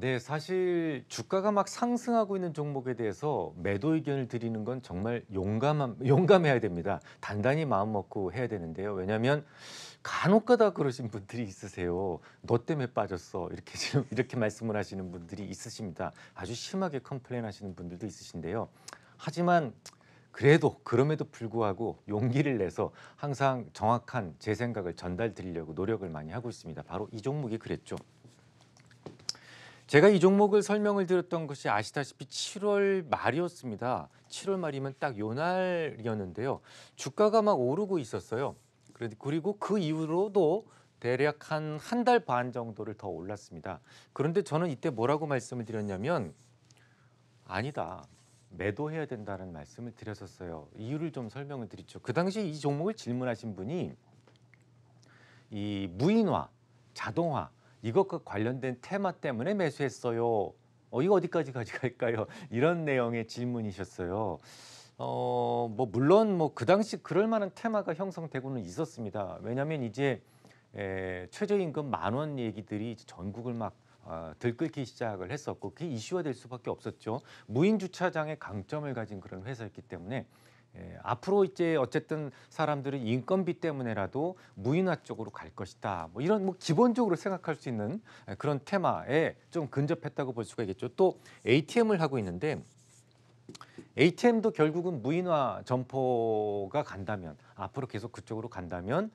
네, 사실 주가가 막 상승하고 있는 종목에 대해서 매도 의견을 드리는 건 정말 용감해야 됩니다. 단단히 마음 먹고 해야 되는데요. 왜냐하면 간혹 가다 그러신 분들이 있으세요. "너 때문에 빠졌어." 이렇게 지금 이렇게 말씀을 하시는 분들이 있으십니다. 아주 심하게 컴플레인 하시는 분들도 있으신데요. 하지만 그래도 그럼에도 불구하고 용기를 내서 항상 정확한 제 생각을 전달 드리려고 노력을 많이 하고 있습니다. 바로 이 종목이 그랬죠. 제가 이 종목을 설명을 드렸던 것이 아시다시피 7월 말이었습니다. 7월 말이면 딱 요 날이었는데요. 주가가 막 오르고 있었어요. 그리고 그 이후로도 대략 한 달 반 정도를 더 올랐습니다. 그런데 저는 이때 뭐라고 말씀을 드렸냐면 아니다. 매도해야 된다는 말씀을 드렸었어요. 이유를 좀 설명을 드리죠. 그 당시에 이 종목을 질문하신 분이 이 무인화, 자동화 이것과 관련된 테마 때문에 매수했어요. 이거 어디까지 가져갈까요? 이런 내용의 질문이셨어요. 뭐 물론 뭐 그 당시 그럴 만한 테마가 형성되고는 있었습니다. 왜냐하면 이제 최저임금 10,000원 얘기들이 이제 전국을 막 들끓기 시작을 했었고 그게 이슈화 될 수밖에 없었죠. 무인 주차장의 강점을 가진 그런 회사였기 때문에 앞으로 이제 어쨌든 사람들은 인건비 때문에라도 무인화 쪽으로 갈 것이다. 뭐 이런 뭐 기본적으로 생각할 수 있는 그런 테마에 좀 근접했다고 볼 수가 있겠죠. 또 ATM을 하고 있는데 ATM도 결국은 무인화 점포가 간다면 앞으로 계속 그쪽으로 간다면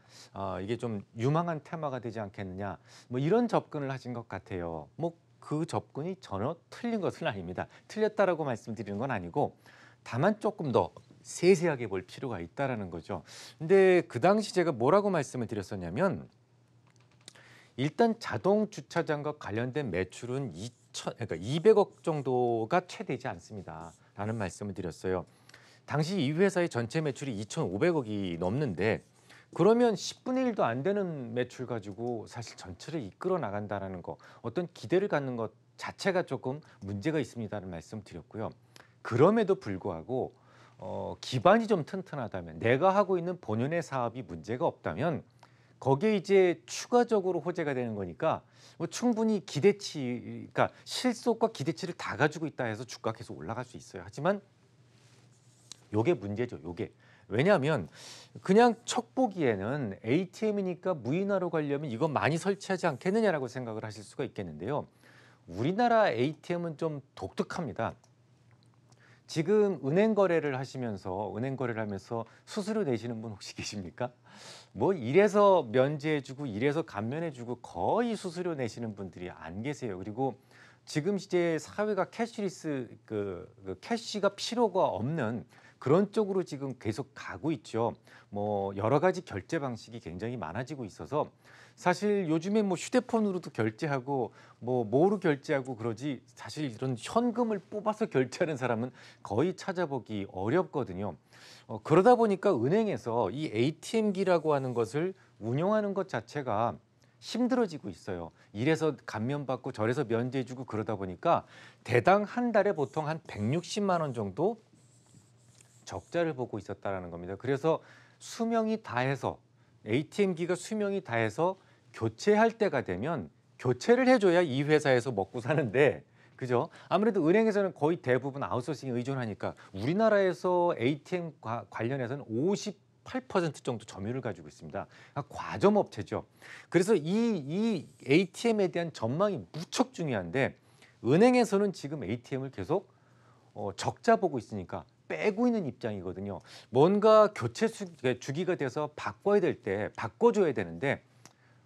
이게 좀 유망한 테마가 되지 않겠느냐 뭐 이런 접근을 하신 것 같아요. 뭐 그 접근이 전혀 틀린 것은 아닙니다. 틀렸다라고 말씀드리는 건 아니고 다만 조금 더 세세하게 볼 필요가 있다라는 거죠. 근데 그 당시 제가 뭐라고 말씀을 드렸었냐면 일단 자동 주차장과 관련된 매출은 200억 정도가 채 되지 않습니다.라는 말씀을 드렸어요. 당시 이 회사의 전체 매출이 2,500억이 넘는데 그러면 10분의 1도 안 되는 매출 가지고 사실 전체를 이끌어 나간다라는 거 어떤 기대를 갖는 것 자체가 조금 문제가 있습니다라는 말씀 드렸고요. 그럼에도 불구하고 기반이 좀 튼튼하다면 내가 하고 있는 본연의 사업이 문제가 없다면 거기에 이제 추가적으로 호재가 되는 거니까 뭐 충분히 기대치, 그러니까 실속과 기대치를 다 가지고 있다 해서 주가 계속 올라갈 수 있어요. 하지만 요게 문제죠. 요게. 왜냐하면 그냥 척 보기에는 ATM이니까 무인화로 가려면 이거 많이 설치하지 않겠느냐라고 생각을 하실 수가 있겠는데요. 우리나라 ATM은 좀 독특합니다. 지금 은행 거래를 하면서 수수료 내시는 분 혹시 계십니까? 뭐 이래서 면제해주고 이래서 감면해주고 거의 수수료 내시는 분들이 안 계세요. 그리고 지금 이제 사회가 캐시리스 그 캐시가 필요가 없는 그런 쪽으로 지금 계속 가고 있죠. 뭐 여러 가지 결제 방식이 굉장히 많아지고 있어서 사실 요즘에 뭐 휴대폰으로도 결제하고 뭐 뭐로 결제하고 그러지 사실 이런 현금을 뽑아서 결제하는 사람은 거의 찾아보기 어렵거든요. 그러다 보니까 은행에서 이 ATM기라고 하는 것을 운영하는 것 자체가 힘들어지고 있어요. 이래서 감면받고 저래서 면제해주고 그러다 보니까 대당 한 달에 보통 한 160만 원 정도 적자를 보고 있었다라는 겁니다. 그래서 수명이 다해서 ATM기가 수명이 다해서 교체할 때가 되면 교체를 해줘야 이 회사에서 먹고 사는데 그죠? 아무래도 은행에서는 거의 대부분 아웃소싱에 의존하니까 우리나라에서 ATM 관련해서는 58% 정도 점유율을 가지고 있습니다. 그러니까 과점업체죠. 그래서 이 ATM에 대한 전망이 무척 중요한데 은행에서는 지금 ATM을 계속 적자 보고 있으니까 빼고 있는 입장이거든요. 뭔가 주기가 돼서 바꿔야 될 때 바꿔줘야 되는데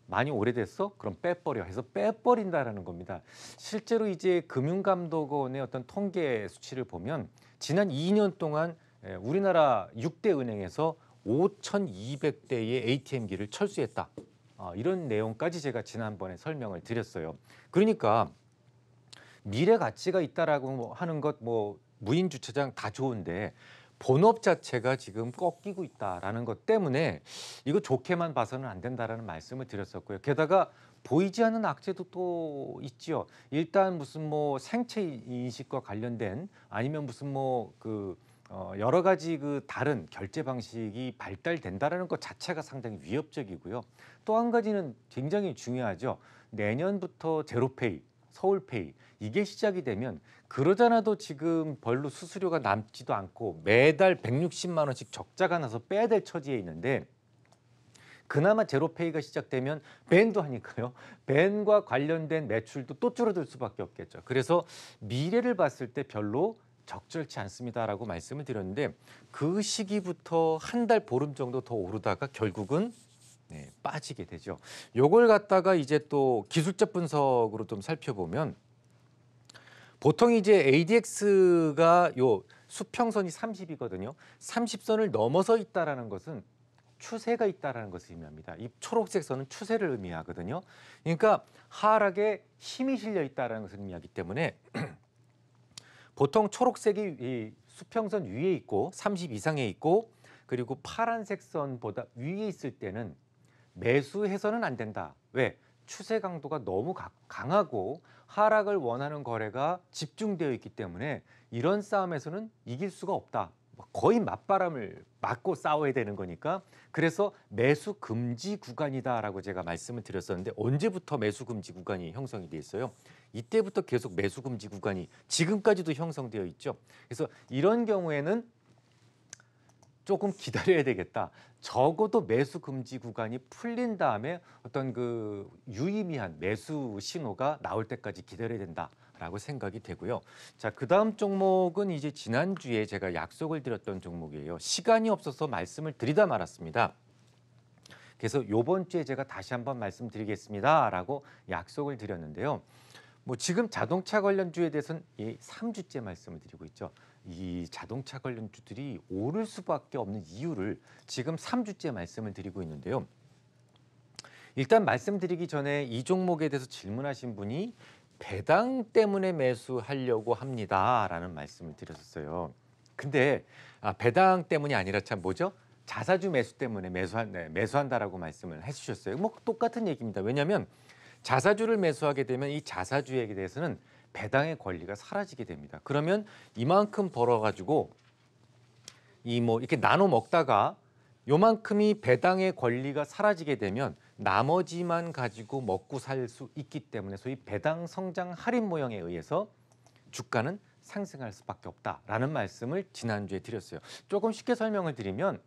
많이 오래됐어? 그럼 빼버려 해서 빼버린다라는 겁니다. 실제로 이제 금융감독원의 어떤 통계 수치를 보면 지난 2년 동안 우리나라 6대 은행에서 5,200대의 ATM기를 철수했다. 이런 내용까지 제가 지난번에 설명을 드렸어요. 그러니까 미래 가치가 있다라고 하는 것 뭐 무인 주차장 다 좋은데 본업 자체가 지금 꺾이고 있다라는 것 때문에 이거 좋게만 봐서는 안 된다라는 말씀을 드렸었고요. 게다가 보이지 않는 악재도 또 있지요. 일단 무슨 뭐 생체 인식과 관련된 아니면 무슨 뭐 여러 가지 그 다른 결제 방식이 발달된다라는 것 자체가 상당히 위협적이고요. 또 한 가지는 굉장히 중요하죠. 내년부터 제로페이 서울페이 이게 시작이 되면 그러잖아도 지금 별로 수수료가 남지도 않고 매달 160만 원씩 적자가 나서 빼야 될 처지에 있는데 그나마 제로페이가 시작되면 밴도 하니까요. 밴과 관련된 매출도 또 줄어들 수밖에 없겠죠. 그래서 미래를 봤을 때 별로 적절치 않습니다라고 말씀을 드렸는데 그 시기부터 한 달 보름 정도 더 오르다가 결국은 빠지게 되죠. 요걸 갖다가 이제 또 기술적 분석으로 좀 살펴보면 보통 이제 ADX가 요 수평선이 30이거든요. 30선을 넘어서 있다라는 것은 추세가 있다라는 것을 의미합니다. 이 초록색 선은 추세를 의미하거든요. 그러니까 하락에 힘이 실려 있다라는 것을 의미하기 때문에 보통 초록색이 이 수평선 위에 있고 30 이상에 있고 그리고 파란색 선보다 위에 있을 때는 매수해서는 안 된다. 왜? 추세 강도가 너무 강하고 하락을 원하는 거래가 집중되어 있기 때문에 이런 싸움에서는 이길 수가 없다. 거의 맞바람을 맞고 싸워야 되는 거니까 그래서 매수 금지 구간이다라고 제가 말씀을 드렸었는데 언제부터 매수 금지 구간이 형성이 돼 있어요? 이때부터 계속 매수 금지 구간이 지금까지도 형성되어 있죠. 그래서 이런 경우에는 조금 기다려야 되겠다. 적어도 매수 금지 구간이 풀린 다음에 어떤 그 유의미한 매수 신호가 나올 때까지 기다려야 된다라고 생각이 되고요. 자, 그다음 종목은 이제 지난주에 제가 약속을 드렸던 종목이에요. 시간이 없어서 말씀을 드리다 말았습니다. 그래서 요번 주에 제가 다시 한번 말씀드리겠습니다라고 약속을 드렸는데요. 뭐 지금 자동차 관련주에 대해서는 3주째 말씀을 드리고 있죠. 이 자동차 관련주들이 오를 수밖에 없는 이유를 지금 3주째 말씀을 드리고 있는데요. 일단 말씀드리기 전에 이 종목에 대해서 질문하신 분이 배당 때문에 매수하려고 합니다라는 말씀을 드렸었어요. 근데 배당 때문이 아니라 참 뭐죠? 자사주 매수 때문에 매수한다라고 말씀을 해주셨어요. 뭐 똑같은 얘기입니다. 왜냐하면 자사주를 매수하게 되면 이 자사주에 대해서는 배당의 권리가 사라지게 됩니다. 그러면 이만큼 벌어가지고 이 뭐 이렇게 나눠 먹다가 요만큼이 배당의 권리가 사라지게 되면 나머지만 가지고 먹고 살 수 있기 때문에 소위 배당 성장 할인 모형에 의해서 주가는 상승할 수밖에 없다라는 말씀을 지난주에 드렸어요. 조금 쉽게 설명을 드리면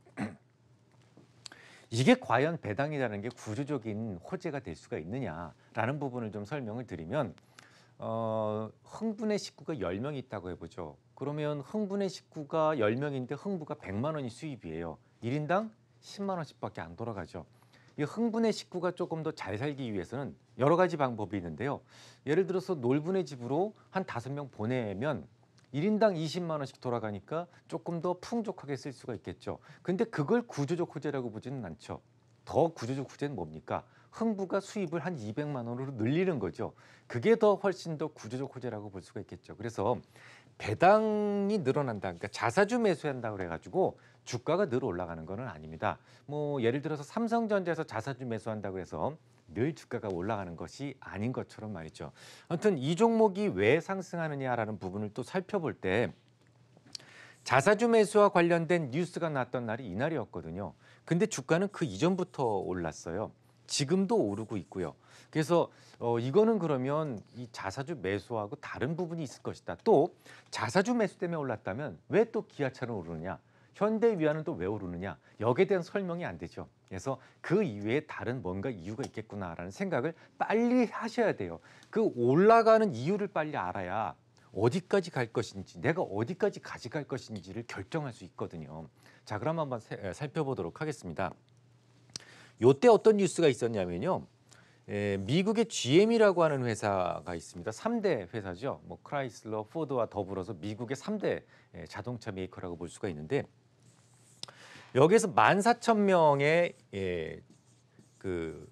이게 과연 배당이라는 게 구조적인 호재가 될 수가 있느냐라는 부분을 좀 설명을 드리면 흥분의 식구가 10명이 있다고 해보죠. 그러면 흥분의 식구가 10명인데 흥부가 100만 원이 수입이에요. 1인당 10만 원씩밖에 안 돌아가죠. 이 흥분의 식구가 조금 더 잘 살기 위해서는 여러 가지 방법이 있는데요. 예를 들어서 놀분의 집으로 한 5명 보내면 1인당 20만 원씩 돌아가니까 조금 더 풍족하게 쓸 수가 있겠죠. 근데 그걸 구조적 호재라고 보지는 않죠. 더 구조적 호재는 뭡니까? 흥부가 수입을 한 200만 원으로 늘리는 거죠. 그게 더 훨씬 더 구조적 호재라고 볼 수가 있겠죠. 그래서 배당이 늘어난다. 그러니까 자사주 매수한다 그래가지고 주가가 늘 올라가는 건 아닙니다. 뭐 예를 들어서 삼성전자에서 자사주 매수한다고 해서 늘 주가가 올라가는 것이 아닌 것처럼 말이죠. 아무튼 이 종목이 왜 상승하느냐라는 부분을 또 살펴볼 때 자사주 매수와 관련된 뉴스가 나왔던 날이 이날이었거든요. 근데 주가는 그 이전부터 올랐어요. 지금도 오르고 있고요. 그래서 이거는 그러면 이 자사주 매수하고 다른 부분이 있을 것이다. 또 자사주 매수 때문에 올랐다면 왜 또 기아차는 오르느냐? 현대위안은 또 왜 오르느냐? 여기에 대한 설명이 안 되죠. 그래서 그 이외에 다른 뭔가 이유가 있겠구나라는 생각을 빨리 하셔야 돼요. 그 올라가는 이유를 빨리 알아야 어디까지 갈 것인지, 내가 어디까지 가져갈 것인지를 결정할 수 있거든요. 자, 그럼 한번 살펴보도록 하겠습니다. 요때 어떤 뉴스가 있었냐면요. 미국의 GM이라고 하는 회사가 있습니다. 3대 회사죠. 뭐 크라이슬러, 포드와 더불어서 미국의 3대 자동차 메이커라고 볼 수가 있는데 여기에서 14,000명의 그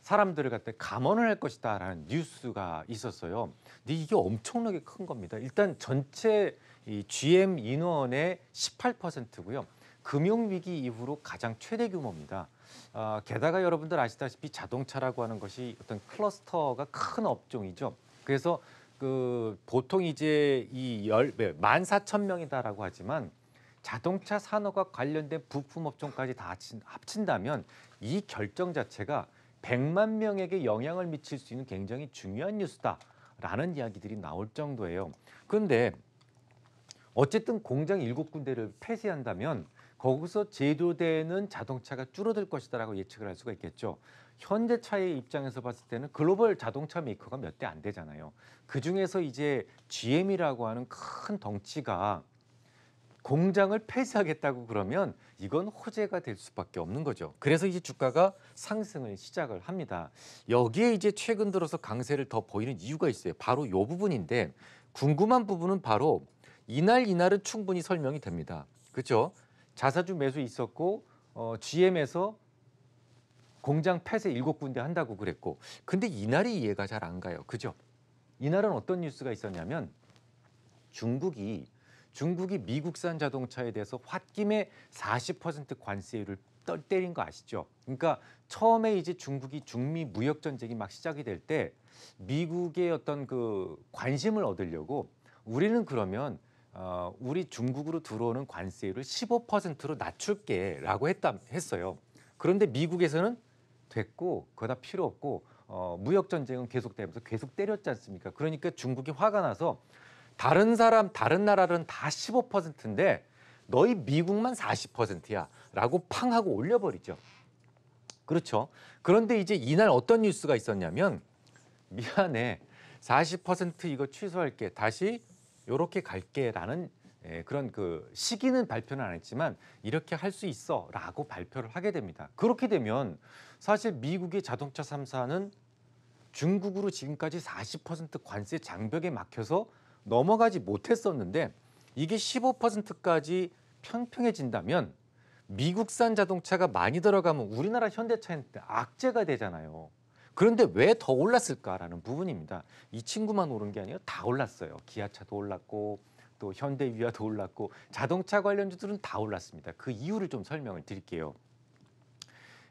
사람들을 갖다 감원을 할 것이다라는 뉴스가 있었어요. 근데 이게 엄청나게 큰 겁니다. 일단 전체 이 GM 인원의 18%고요. 금융위기 이후로 가장 최대 규모입니다. 게다가 여러분들 아시다시피 자동차라고 하는 것이 어떤 클러스터가 큰 업종이죠. 그래서 그 보통 이제 이 14,000명이다라고 하지만 자동차 산업과 관련된 부품 업종까지 다 합친다면 이 결정 자체가 100만 명에게 영향을 미칠 수 있는 굉장히 중요한 뉴스다라는 이야기들이 나올 정도예요. 그런데 어쨌든 공장 7군데를 폐쇄한다면 거기서 제조되는 자동차가 줄어들 것이다라고 예측을 할 수가 있겠죠. 현대차의 입장에서 봤을 때는 글로벌 자동차 메이커가 몇 대 안 되잖아요. 그중에서 이제 GM이라고 하는 큰 덩치가 공장을 폐쇄하겠다고 그러면 이건 호재가 될 수밖에 없는 거죠. 그래서 이제 주가가 상승을 시작을 합니다. 여기에 이제 최근 들어서 강세를 더 보이는 이유가 있어요. 바로 이 부분인데 궁금한 부분은 바로 이날은 충분히 설명이 됩니다. 그렇죠? 자사주 매수 있었고 GM에서 공장 폐쇄 7군데 한다고 그랬고 근데 이날이 이해가 잘 안 가요. 그죠? 이날은 어떤 뉴스가 있었냐면 중국이 미국산 자동차에 대해서 홧김에 40% 관세율을 때린 거 아시죠? 그러니까 처음에 이제 중미 무역 전쟁이 막 시작이 될 때 미국의 어떤 그 관심을 얻으려고 우리는 그러면 우리 중국으로 들어오는 관세율을 15%로 낮출게라고 했어요. 그런데 미국에서는 됐고 그거 다 필요 없고 무역 전쟁은 계속되면서 계속 때렸지 않습니까? 그러니까 중국이 화가 나서 다른 나라는 다 15%인데 너희 미국만 40%야 라고 팡 하고 올려버리죠. 그렇죠. 그런데 이제 이날 어떤 뉴스가 있었냐면 미안해 40% 이거 취소할게 다시 요렇게 갈게라는 그런 그 시기는 발표는 안 했지만 이렇게 할 수 있어라고 발표를 하게 됩니다. 그렇게 되면 사실 미국의 자동차 3사는 중국으로 지금까지 40% 관세 장벽에 막혀서 넘어가지 못했었는데 이게 15%까지 평평해진다면 미국산 자동차가 많이 들어가면 우리나라 현대차한테 악재가 되잖아요. 그런데 왜 더 올랐을까라는 부분입니다. 이 친구만 오른 게 아니라 다 올랐어요. 기아차도 올랐고 또 현대위아도 올랐고 자동차 관련주들은 다 올랐습니다. 그 이유를 좀 설명을 드릴게요.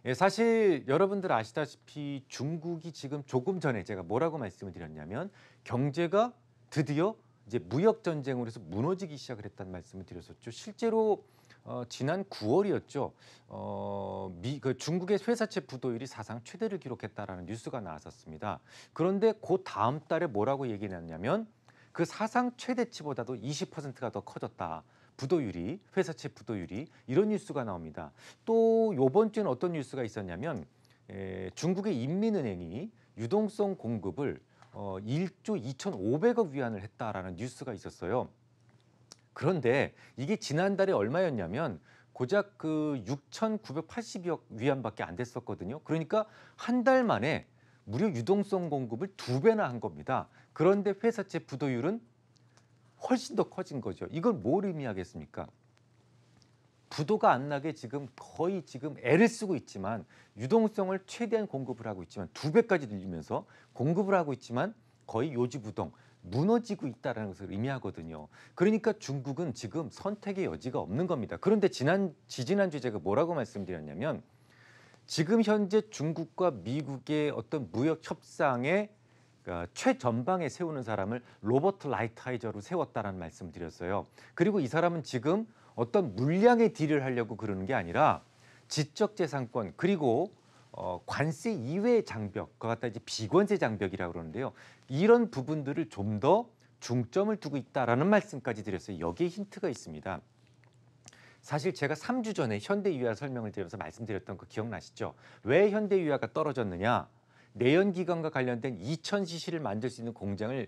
예, 사실 여러분들 아시다시피 중국이 지금 조금 전에 제가 뭐라고 말씀을 드렸냐면 경제가 드디어 이제 무역 전쟁으로 해서 무너지기 시작을 했다는 말씀을 드렸었죠. 실제로 지난 9월이었죠. 그 중국의 회사채 부도율이 사상 최대를 기록했다라는 뉴스가 나왔었습니다. 그런데 그 다음 달에 뭐라고 얘기했냐면 그 사상 최대치보다도 20%가 더 커졌다. 부도율이 회사채 부도율이 이런 뉴스가 나옵니다. 또 이번 주에는 어떤 뉴스가 있었냐면 중국의 인민은행이 유동성 공급을 1조 2,500억 위안을 했다라는 뉴스가 있었어요. 그런데 이게 지난달에 얼마였냐면 고작 그 6,980억 위안밖에 안 됐었거든요. 그러니까 한 달 만에 무려 유동성 공급을 2배나 한 겁니다. 그런데 회사채 부도율은 훨씬 더 커진 거죠. 이걸 뭘 의미하겠습니까? 부도가 안 나게 지금 거의 지금 애를 쓰고 있지만 유동성을 최대한 공급을 하고 있지만 2배까지 늘리면서 공급을 하고 있지만 거의 요지부동 무너지고 있다는 것을 의미하거든요. 그러니까 중국은 지금 선택의 여지가 없는 겁니다. 그런데 지지난주 제가 뭐라고 말씀드렸냐면 지금 현재 중국과 미국의 어떤 무역 협상의 최전방에 세우는 사람을 로버트 라이트하이저로 세웠다라는 말씀을 드렸어요. 그리고 이 사람은 지금 어떤 물량의 딜을 하려고 그러는 게 아니라 지적재산권 그리고 관세 이외의 장벽, 그거 갖다 이제 비관세 장벽이라고 그러는데요. 이런 부분들을 좀 더 중점을 두고 있다라는 말씀까지 드렸어요. 여기에 힌트가 있습니다. 사실 제가 3주 전에 현대유아 설명을 드리면서 말씀드렸던 거 기억나시죠? 왜 현대유아가 떨어졌느냐? 내연기관과 관련된 2000cc를 만들 수 있는 공장을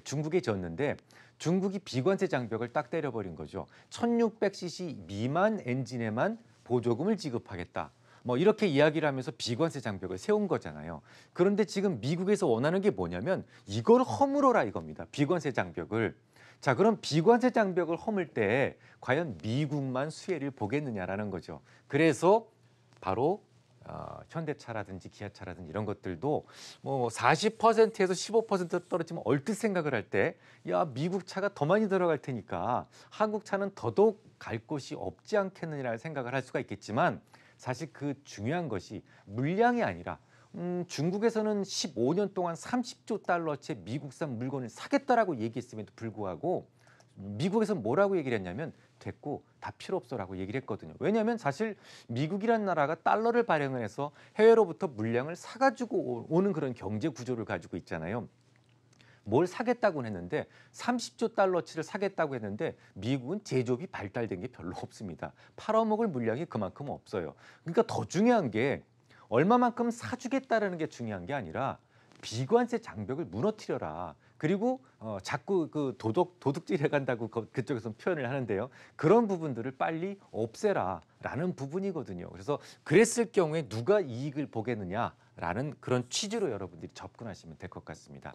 중국에 졌는데 중국이 비관세 장벽을 딱 때려버린 거죠. 1600cc 미만 엔진에만 보조금을 지급하겠다. 뭐 이렇게 이야기를 하면서 비관세 장벽을 세운 거잖아요. 그런데 지금 미국에서 원하는 게 뭐냐면 이걸 허물어라 이겁니다. 비관세 장벽을. 자, 그럼 비관세 장벽을 허물 때 과연 미국만 수혜를 보겠느냐라는 거죠. 그래서 바로 현대차라든지 기아차라든지 이런 것들도 뭐 40%에서 15% 떨어지면 얼뜻 생각을 할 때 야, 미국 차가 더 많이 들어갈 테니까 한국 차는 더더욱 갈 곳이 없지 않겠느냐라는 생각을 할 수가 있겠지만 사실 그 중요한 것이 물량이 아니라 중국에서는 15년 동안 30조 달러치 미국산 물건을 사겠다라고 얘기했음에도 불구하고 미국에서 뭐라고 얘기를 했냐면 됐고 다 필요 없어라고 얘기를 했거든요. 왜냐하면 사실 미국이란 나라가 달러를 발행을 해서 해외로부터 물량을 사가지고 오는 그런 경제 구조를 가지고 있잖아요. 뭘 사겠다고 했는데 30조 달러치를 사겠다고 했는데 미국은 제조업이 발달된 게 별로 없습니다. 팔아먹을 물량이 그만큼 없어요. 그러니까 더 중요한 게 얼마만큼 사주겠다라는 게 중요한 게 아니라 비관세 장벽을 무너뜨려라. 그리고 자꾸 그 도둑질해 간다고 그쪽에서 표현을 하는데요. 그런 부분들을 빨리 없애라라는 부분이거든요. 그래서 그랬을 경우에 누가 이익을 보겠느냐라는 그런 취지로 여러분들이 접근하시면 될 것 같습니다.